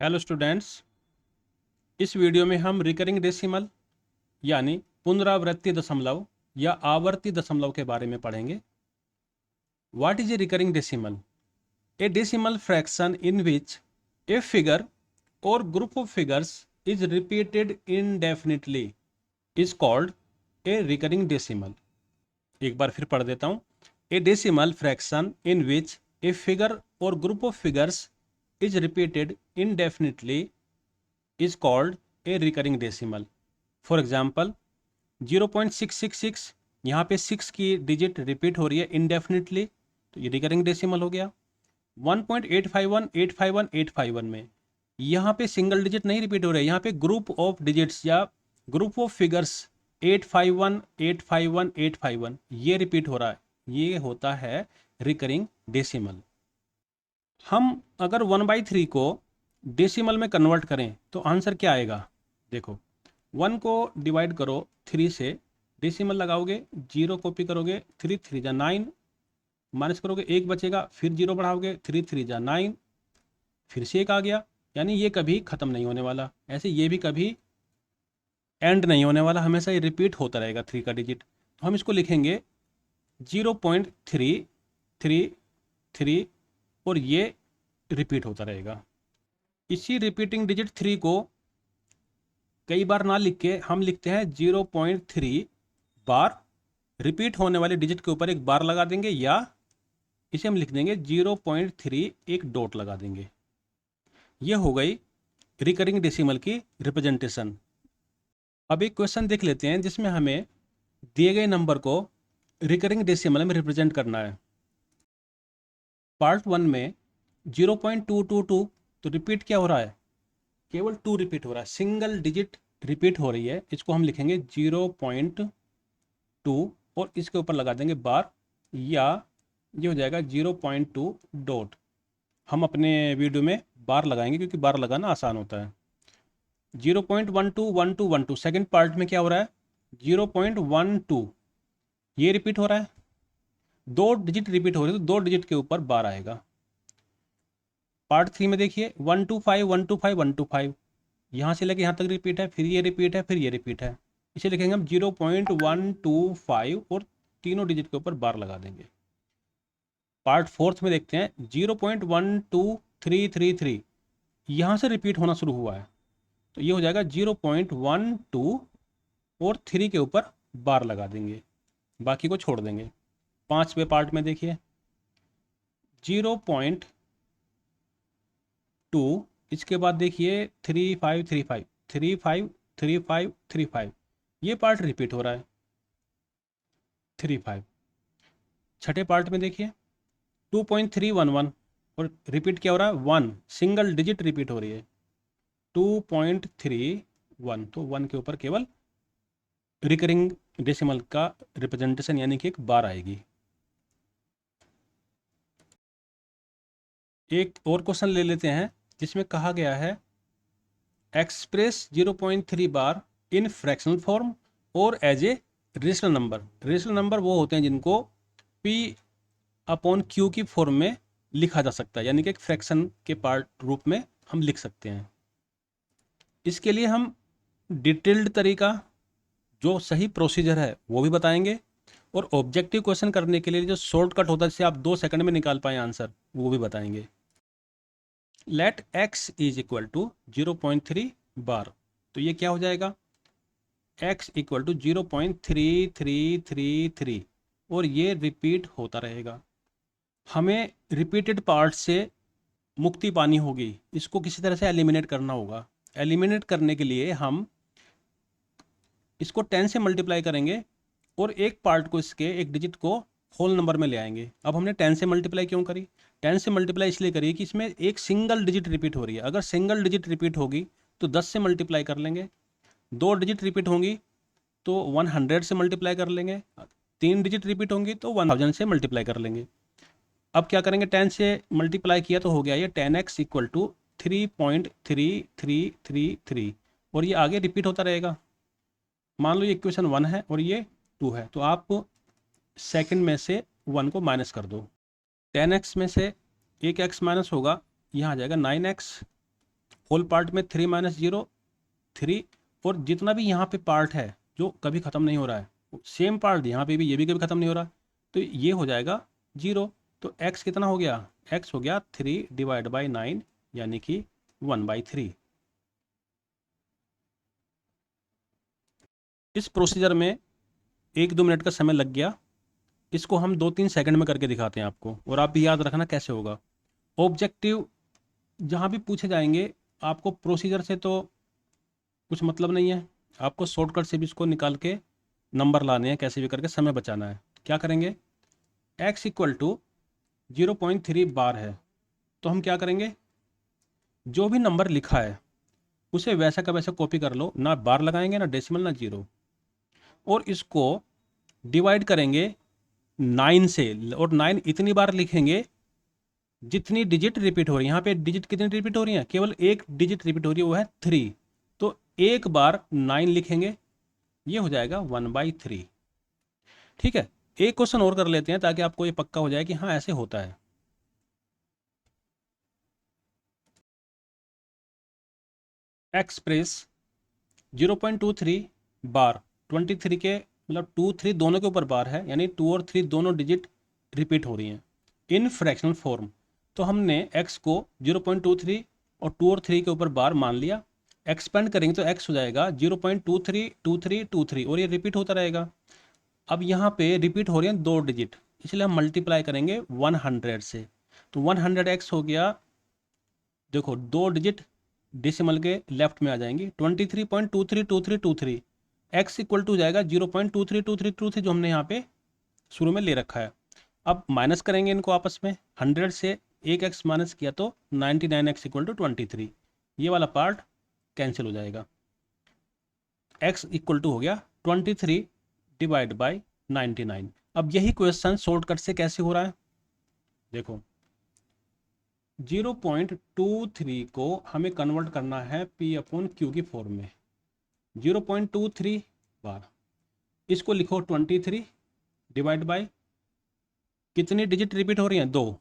Hello students, इस video में हम रिकरिंग डेसिमल यानी पुनरावृत्ति दशमलव या आवर्ती दशमलव के बारे में पढ़ेंगे। What is a recurring decimal? A decimal fraction in which a figure or group of figures is repeated indefinitely is called a recurring decimal. एक बार फिर पढ़ देता हूँ। A decimal fraction in which a figure or group of figures is repeated indefinitely is called a recurring decimal. For example, 0.666 यहाँ पे 6 की digit repeat हो रही है indefinitely, तो ये रिकरिंग डेसिमल हो गया। 1.851851 में यहाँ पे सिंगल डिजिट नहीं रिपीट हो रहा है, यहाँ पे ग्रुप ऑफ डिजिट्स या ग्रुप ऑफ फिगर्स 851 851 851 ये रिपीट हो रहा है, ये होता है रिकरिंग डेसिमल। हम अगर 1/3 को डेसिमल में कन्वर्ट करें तो आंसर क्या आएगा? देखो, 1 को डिवाइड करो 3 से, डेसिमल लगाओगे, 0 कॉपी करोगे, 3 3 जा 9, माइनस करोगे 1 बचेगा, फिर 0 बढ़ाओगे, 3 3 जा 9, फिर से 1 आ गया। यानी ये कभी ख़त्म नहीं होने वाला। ऐसे ये भी कभी एंड नहीं होने वाला, हमेशा ये रिपीट होता रहेगा 3 का डिजिट। तो हम इसको लिखेंगे 0.333 और ये रिपीट होता रहेगा। इसी रिपीटिंग डिजिट 3 को कई बार ना लिख के हम लिखते हैं 0.3 बार, रिपीट होने वाले डिजिट के ऊपर एक बार लगा देंगे, या इसे हम लिख देंगे 0.3 एक डॉट लगा देंगे। यह हो गई रिकरिंग डेसिमल की रिप्रेजेंटेशन। अब एक क्वेश्चन देख लेते हैं जिसमें हमें दिए गए नंबर को रिकरिंग डेसिमल में रिप्रेजेंट करना है। पार्ट 1 में 0.222 तो रिपीट क्या हो रहा है? केवल 2 रिपीट हो रहा है, सिंगल डिजिट रिपीट हो रही है। इसको हम लिखेंगे 0.2 और इसके ऊपर लगा देंगे बार, या ये हो जाएगा 0.2 डॉट। हम अपने वीडियो में बार लगाएंगे क्योंकि बार लगाना आसान होता है। 0.121212 सेकेंड पार्ट में क्या हो रहा है? 0.12 ये रिपीट हो रहा है, 2 डिजिट रिपीट हो रही है तो 2 डिजिट के ऊपर बार आएगा। पार्ट 3 में देखिए 125 125 125, यहाँ से लेके यहाँ तक रिपीट है, फिर ये रिपीट है, फिर ये रिपीट है। इसे लिखेंगे हम 0.125 और तीनों डिजिट के ऊपर बार लगा देंगे। पार्ट 4 में देखते हैं 0.12333, यहाँ से रिपीट होना शुरू हुआ है, तो ये हो जाएगा 0.12 और 3 के ऊपर बार लगा देंगे, बाकी को छोड़ देंगे। 5वें पार्ट में देखिए 0.2, इसके बाद देखिए 3535 35 35 35, ये पार्ट रिपीट हो रहा है 35। छठे पार्ट में देखिए 2.311 और रिपीट क्या हो रहा है? 1 सिंगल डिजिट रिपीट हो रही है 2.31, तो 1 के ऊपर केवल रिकरिंग डेसिमल का रिप्रेजेंटेशन यानी कि एक बार आएगी। एक और क्वेश्चन ले लेते हैं जिसमें कहा गया है express 0.3 bar in fractional form और as a rational number. Rational number वो होते हैं जिनको P/Q की फॉर्म में लिखा जा सकता है, यानी कि एक फ्रैक्शन के पार्ट रूप में हम लिख सकते हैं। इसके लिए हम डिटेल्ड तरीका, जो सही प्रोसीजर है वो भी बताएंगे, और ऑब्जेक्टिव क्वेश्चन करने के लिए जो शॉर्टकट होता है जिससे आप 2 सेकंड में निकाल पाए आंसर, वो भी बताएंगे। Let x is equal to 0.3 bar, तो ये क्या हो जाएगा? x इक्वल टू 0.3333 और ये रिपीट होता रहेगा। हमें रिपीटेड पार्ट से मुक्ति पानी होगी, इसको किसी तरह से एलिमिनेट करना होगा। एलिमिनेट करने के लिए हम इसको 10 से मल्टीप्लाई करेंगे और एक पार्ट को, इसके एक डिजिट को होल नंबर में ले आएंगे। अब हमने 10 से मल्टीप्लाई क्यों करी? 10 से मल्टीप्लाई इसलिए करी कि इसमें एक सिंगल डिजिट रिपीट हो रही है। अगर सिंगल डिजिट रिपीट होगी तो 10 से मल्टीप्लाई कर लेंगे, 2 डिजिट रिपीट होंगी तो 100 से मल्टीप्लाई कर लेंगे, 3 डिजिट रिपीट होंगी तो 1000 से मल्टीप्लाई कर लेंगे। अब क्या करेंगे? 10 से मल्टीप्लाई किया तो हो गया ये 10x इक्वल टू 3.3333 और ये आगे रिपीट होता रहेगा। मान लो ये इक्वेशन 1 है और ये 2 है, तो आप सेकंड में से 1 को माइनस कर दो। 10x में से एक x माइनस होगा, यहाँ आ जाएगा 9x होल पार्ट में 3 माइनस 0 3, और जितना भी यहाँ पे पार्ट है जो कभी ख़त्म नहीं हो रहा है, सेम पार्ट यहाँ पे भी, ये भी कभी ख़त्म नहीं हो रहा, तो ये हो जाएगा 0। तो x कितना हो गया, x हो गया 3 डिवाइड बाई 9, यानी कि 1/3। इस प्रोसीजर में 1-2 मिनट का समय लग गया। इसको हम 2-3 सेकंड में करके दिखाते हैं आपको, और आप भी याद रखना कैसे होगा। ऑब्जेक्टिव जहाँ भी पूछे जाएंगे, आपको प्रोसीजर से तो कुछ मतलब नहीं है, आपको शॉर्टकट से भी इसको निकाल के नंबर लाने हैं, कैसे भी करके समय बचाना है। क्या करेंगे, x इक्वल टू 0.3 बार है, तो हम क्या करेंगे, जो भी नंबर लिखा है उसे वैसा का वैसा कॉपी कर लो, ना बार लगाएंगे ना डेसिमल ना जीरो, और इसको डिवाइड करेंगे 9 से, और 9 इतनी बार लिखेंगे जितनी डिजिट रिपीट हो रही है। यहाँ पे डिजिट कितनी रिपीट हो रही है, केवल एक डिजिट रिपीट हो रही है, वो है 3। तो एक बार 9 लिखेंगे, ये हो जाएगा 1/3। ठीक है, एक क्वेश्चन और कर लेते हैं ताकि आपको ये पक्का हो जाए कि हाँ ऐसे होता है। एक्सप्रेस 0.23 बार 23 के, मतलब 2 3 दोनों के ऊपर बार है, यानी 2 और 3 दोनों डिजिट रिपीट हो रही हैं इन फ्रैक्शनल फॉर्म। तो हमने x को 0.23 और 2 और 3 के ऊपर बार मान लिया। एक्सपेंड करेंगे तो x हो जाएगा 0.232323, और ये रिपीट होता रहेगा। अब यहाँ पे रिपीट हो रही हैं 2 डिजिट, इसलिए हम मल्टीप्लाई करेंगे 100 से। तो 100x हो गया, देखो 2 डिजिट डेसिमल के लेफ्ट में आ जाएंगी, 23.232323। x इक्वल टू जाएगा 0.232323, जो हमने यहाँ पे शुरू में ले रखा है। अब माइनस करेंगे इनको आपस में, 100 से एक x माइनस किया तो 99x इक्वल टू 23, ये वाला पार्ट कैंसिल हो जाएगा। x इक्वल टू हो गया 23 डिवाइड बाई 99। अब यही क्वेश्चन शॉर्टकट से कैसे हो रहा है, देखो 0.23 को हमें कन्वर्ट करना है P/Q की फॉर्म में। 0.23 बार, इसको लिखो 23 डिवाइड बाई कितनी डिजिट रिपीट हो रही हैं, 2,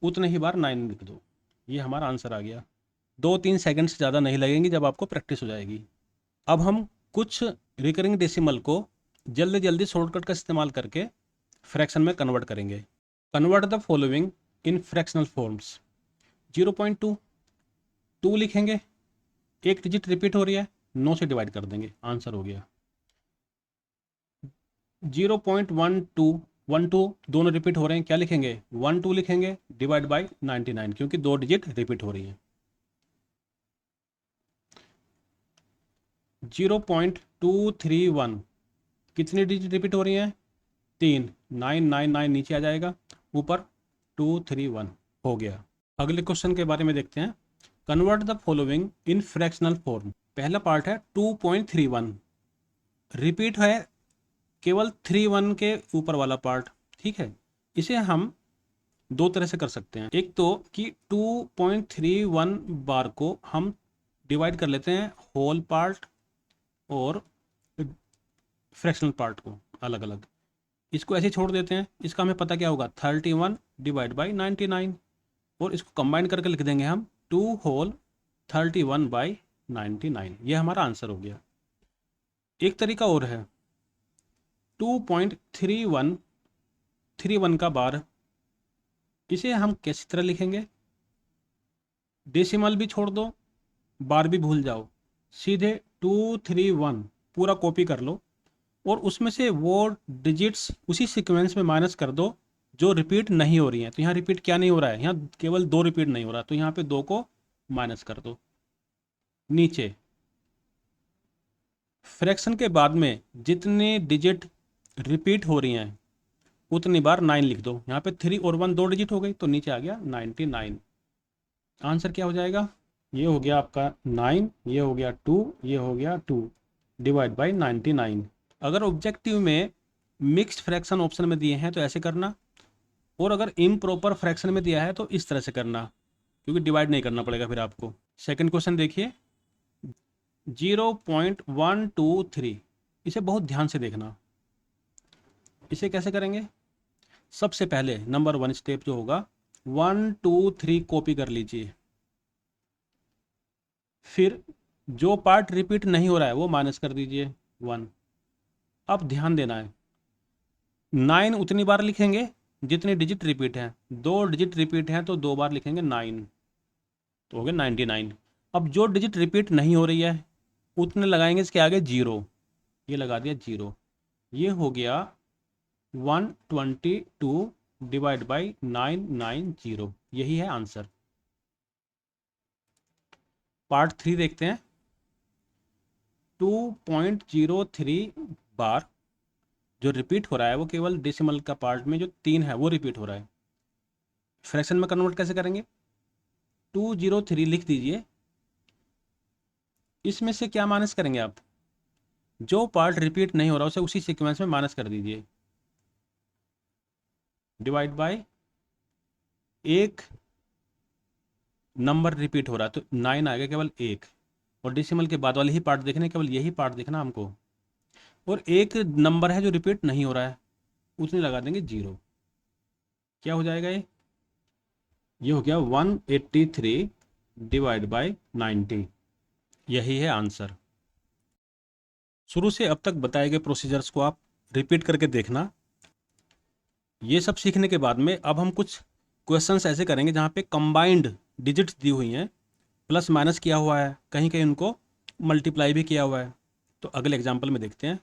उतने ही बार 9 लिख दो, ये हमारा आंसर आ गया। 2-3 सेकंड से ज़्यादा नहीं लगेंगी जब आपको प्रैक्टिस हो जाएगी। अब हम कुछ रिकरिंग डेसिमल को जल्दी जल्दी शॉर्टकट का इस्तेमाल करके फ्रैक्शन में कन्वर्ट करेंगे। Convert the following in fractional forms. 0.2 2 लिखेंगे, एक डिजिट रिपीट हो रही है, 9 से डिवाइड कर देंगे, आंसर हो गया। 0.12 दोनों रिपीट हो रहे हैं, क्या लिखेंगे, 12 लिखेंगे डिवाइड बाई 99, क्योंकि 2 डिजिट रिपीट हो रही है। 0.231 कितनी डिजिट रिपीट हो रही हैं, 3, 999 नीचे आ जाएगा, ऊपर 231 हो गया। अगले क्वेश्चन के बारे में देखते हैं। Convert the following in fractional form. पहला पार्ट है 2.31, रिपीट है केवल 31 के ऊपर वाला पार्ट। ठीक है, इसे हम दो तरह से कर सकते हैं। एक तो कि 2.31 बार को हम डिवाइड कर लेते हैं होल पार्ट और फ्रैक्शनल पार्ट को अलग अलग, इसको ऐसे छोड़ देते हैं। इसका हमें पता क्या होगा, 31 डिवाइड बाई 99, और इसको कंबाइन करके लिख देंगे हम 2 होल 31 बाई 99, ये हमारा आंसर हो गया। एक तरीका और है 2.31 का बार, इसे हम किस तरह लिखेंगे, डेसिमल भी छोड़ दो, बार भी भूल जाओ, सीधे 231 पूरा कॉपी कर लो, और उसमें से वो डिजिट्स उसी सीक्वेंस में माइनस कर दो जो रिपीट नहीं हो रही हैं। तो यहाँ रिपीट क्या नहीं हो रहा है, यहाँ केवल 2 रिपीट नहीं हो रहा, तो यहाँ पे 2 को माइनस कर दो। नीचे फ्रैक्शन के बाद में जितनी डिजिट रिपीट हो रही हैं उतनी बार 9 लिख दो। यहाँ पे 3 और 1 2 डिजिट हो गई, तो नीचे आ गया 99। आंसर क्या हो जाएगा, ये हो गया आपका 9, ये हो गया 2, ये हो गया 2 डिवाइड बाई 99। अगर ऑब्जेक्टिव में मिक्स्ड फ्रैक्शन ऑप्शन में दिए हैं तो ऐसे करना, और अगर इम्प्रॉपर फ्रैक्शन में दिया है तो इस तरह से करना, क्योंकि डिवाइड नहीं करना पड़ेगा फिर आपको। सेकंड क्वेश्चन देखिए 0.123, इसे बहुत ध्यान से देखना। इसे कैसे करेंगे, सबसे पहले नंबर 1 स्टेप जो होगा 1 2 3 कॉपी कर लीजिए, फिर जो पार्ट रिपीट नहीं हो रहा है वो माइनस कर दीजिए 1। अब ध्यान देना है, 9 उतनी बार लिखेंगे जितनी डिजिट रिपीट है। 2 डिजिट रिपीट हैं तो 2 बार लिखेंगे 9, तो हो गया 99। अब जो डिजिट रिपीट नहीं हो रही है उतने लगाएंगे इसके आगे 0, ये लगा दिया 0। ये हो गया 122 डिवाइड बाई 990, यही है आंसर। पार्ट 3 देखते हैं। 2.03 बार जो रिपीट हो रहा है वो केवल डेसिमल का पार्ट में जो 3 है वो रिपीट हो रहा है। फ्रैक्शन में कन्वर्ट कैसे करेंगे? 203 लिख दीजिए, इसमें से क्या माइनस करेंगे आप? जो पार्ट रिपीट नहीं हो रहा उसे उसी सीक्वेंस में माइनस कर दीजिए, डिवाइड बाय एक नंबर रिपीट हो रहा है तो 9 आएगा केवल एक, और डेसिमल के बाद वाले ही पार्ट देखने, केवल यही पार्ट देखना हमको। और एक नंबर है जो रिपीट नहीं हो रहा है, उसने लगा देंगे 0। क्या हो जाएगा ये हो गया 183 डिवाइड बाय 90, यही है आंसर। शुरू से अब तक बताए गए प्रोसीजर्स को आप रिपीट करके देखना। ये सब सीखने के बाद में अब हम कुछ क्वेश्चंस ऐसे करेंगे जहाँ पे कंबाइंड डिजिट्स दी हुई हैं, प्लस माइनस किया हुआ है, कहीं कहीं उनको मल्टीप्लाई भी किया हुआ है। तो अगले एग्जाम्पल में देखते हैं।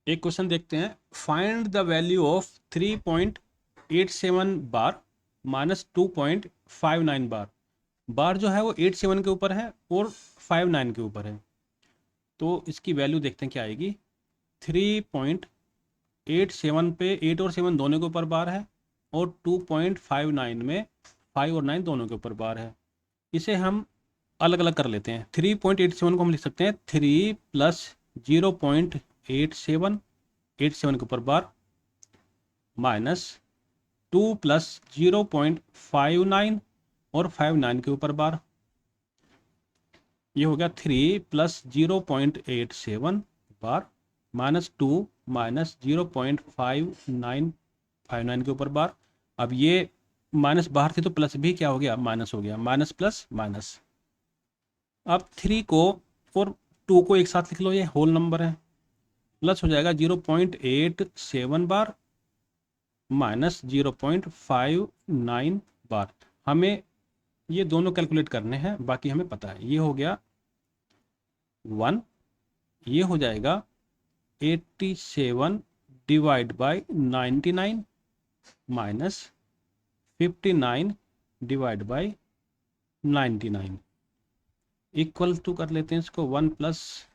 एक क्वेश्चन देखते हैं, find the value of 3.87 bar minus 2.59 बार। बार जो है वो 87 के ऊपर है और 59 के ऊपर है, तो इसकी वैल्यू देखते हैं क्या आएगी। 3.87 पे 8 और 7 दोनों के ऊपर बार है, और 2.59 में 5 और 9 दोनों के ऊपर बार है। इसे हम अलग अलग कर लेते हैं। 3.87 को हम लिख सकते हैं 3 प्लस 0.87, 87 के ऊपर बार, माइनस 2 प्लस 0.59 और 59 के ऊपर बार। ये हो गया 3 प्लस 0.87 बार माइनस 2 माइनस 0.59 के ऊपर बार। अब ये माइनस बाहर थी तो प्लस भी क्या हो गया, माइनस हो गया, माइनस प्लस माइनस। अब 3 को और 2 को एक साथ लिख लो, ये होल नंबर है, प्लस हो जाएगा 0.87 बार माइनस 0.59 बार। हमें ये दोनों कैलकुलेट करने हैं, बाकी हमें पता है। ये हो गया 1, ये हो जाएगा 87 divide by 99 minus 59 divide by 99, equal to कर लेते हैं इसको 1 प्लस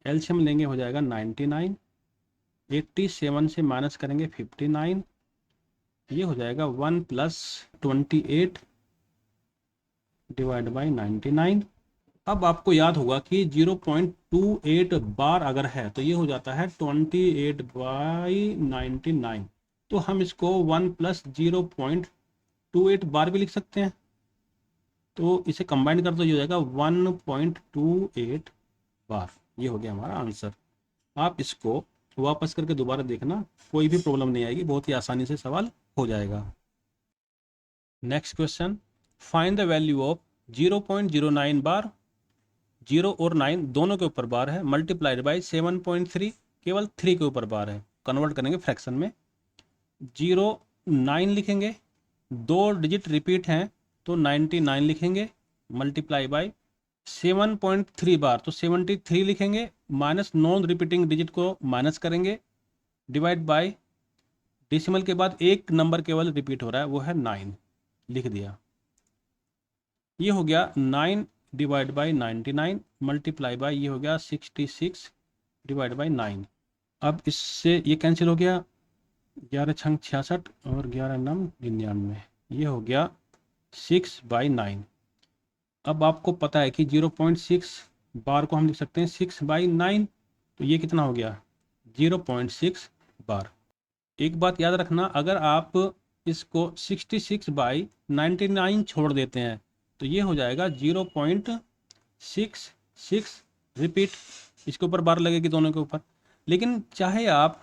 एलसीएम लेंगे हो जाएगा 99, 87 से माइनस करेंगे 59, ये हो जाएगा 1 प्लस 28 डिवाइड बाई 99। अब आपको याद होगा कि 0.28 बार अगर है तो ये हो जाता है 28 बाई 99, तो हम इसको 1 प्लस 0.28 बार भी लिख सकते हैं। तो इसे कंबाइन कर दो, ये हो जाएगा 1.28 बार। ये हो गया हमारा आंसर। आप इसको वापस करके दोबारा देखना, कोई भी प्रॉब्लम नहीं आएगी, बहुत ही आसानी से सवाल हो जाएगा। Next question, find the value of 0.09 बार, 0 और 9 दोनों के ऊपर बार है, मल्टीप्लाइड बाई 7.3, केवल 3 के ऊपर बार है। कन्वर्ट करेंगे फ्रैक्शन में, 0.9 लिखेंगे, 2 डिजिट रिपीट हैं तो 99 लिखेंगे, मल्टीप्लाई बाई 7.3 बार तो 73 लिखेंगे, माइनस नॉन रिपीटिंग डिजिट को माइनस करेंगे, डिवाइड बाय डेसिमल के बाद एक नंबर केवल रिपीट हो रहा है वो है 9, लिख दिया। ये हो गया 9 डिवाइड बाई 99 मल्टीप्लाई बाय ये हो गया 66 डिवाइड बाई 9। अब इससे ये कैंसिल हो गया, 11 छंग 66 और 11 नम 99, ये हो गया 6/9। अब आपको पता है कि 0.6 बार को हम लिख सकते हैं 6/9, तो ये कितना हो गया 0.6 बार। एक बात याद रखना, अगर आप इसको 66/99 छोड़ देते हैं तो ये हो जाएगा 0.66 रिपीट, इसके ऊपर बार लगेगी दोनों के ऊपर। लेकिन चाहे आप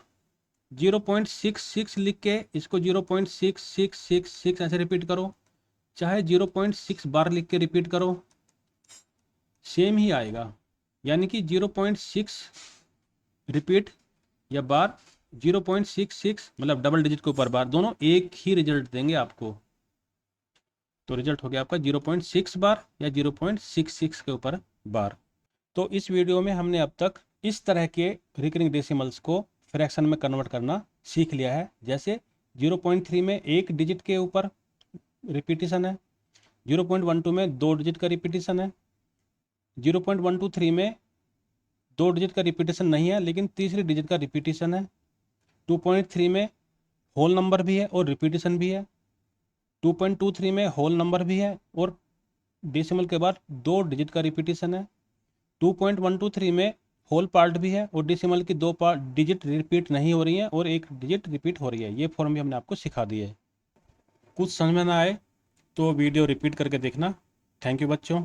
0.66 लिख के इसको 0.6666 ऐसे रिपीट करो, चाहे 0.6 बार लिख के रिपीट करो, सेम ही आएगा। यानी कि 0.6 रिपीट या बार, 0.66 मतलब डबल डिजिट के ऊपर बार, दोनों एक ही रिजल्ट देंगे आपको। तो रिजल्ट हो गया आपका 0.6 बार या 0.66 के ऊपर बार। तो इस वीडियो में हमने अब तक इस तरह के रिकरिंग डेसिमल्स को फ्रैक्शन में कन्वर्ट करना सीख लिया है। जैसे 0.3 में एक डिजिट के ऊपर रिपीटिशन है, 0.12 में दो डिजिट का रिपीटिशन है, 0.123 में दो डिजिट का रिपीटिशन नहीं है लेकिन तीसरी डिजिट का रिपीटिशन है, 2.3 में होल नंबर भी है और रिपीटिशन भी है, 2.23 में होल नंबर भी है और डेसिमल के बाद दो डिजिट का रिपीटिशन है, 2.123 में होल पार्ट भी है और डेसिमल की दो पार्ट डिजिट रिपीट नहीं हो रही है और एक डिजिट रिपीट हो रही है। ये फॉर्म भी हमने आपको सिखा दी है। कुछ समझ में ना आए तो वीडियो रिपीट करके देखना। थैंक यू बच्चों।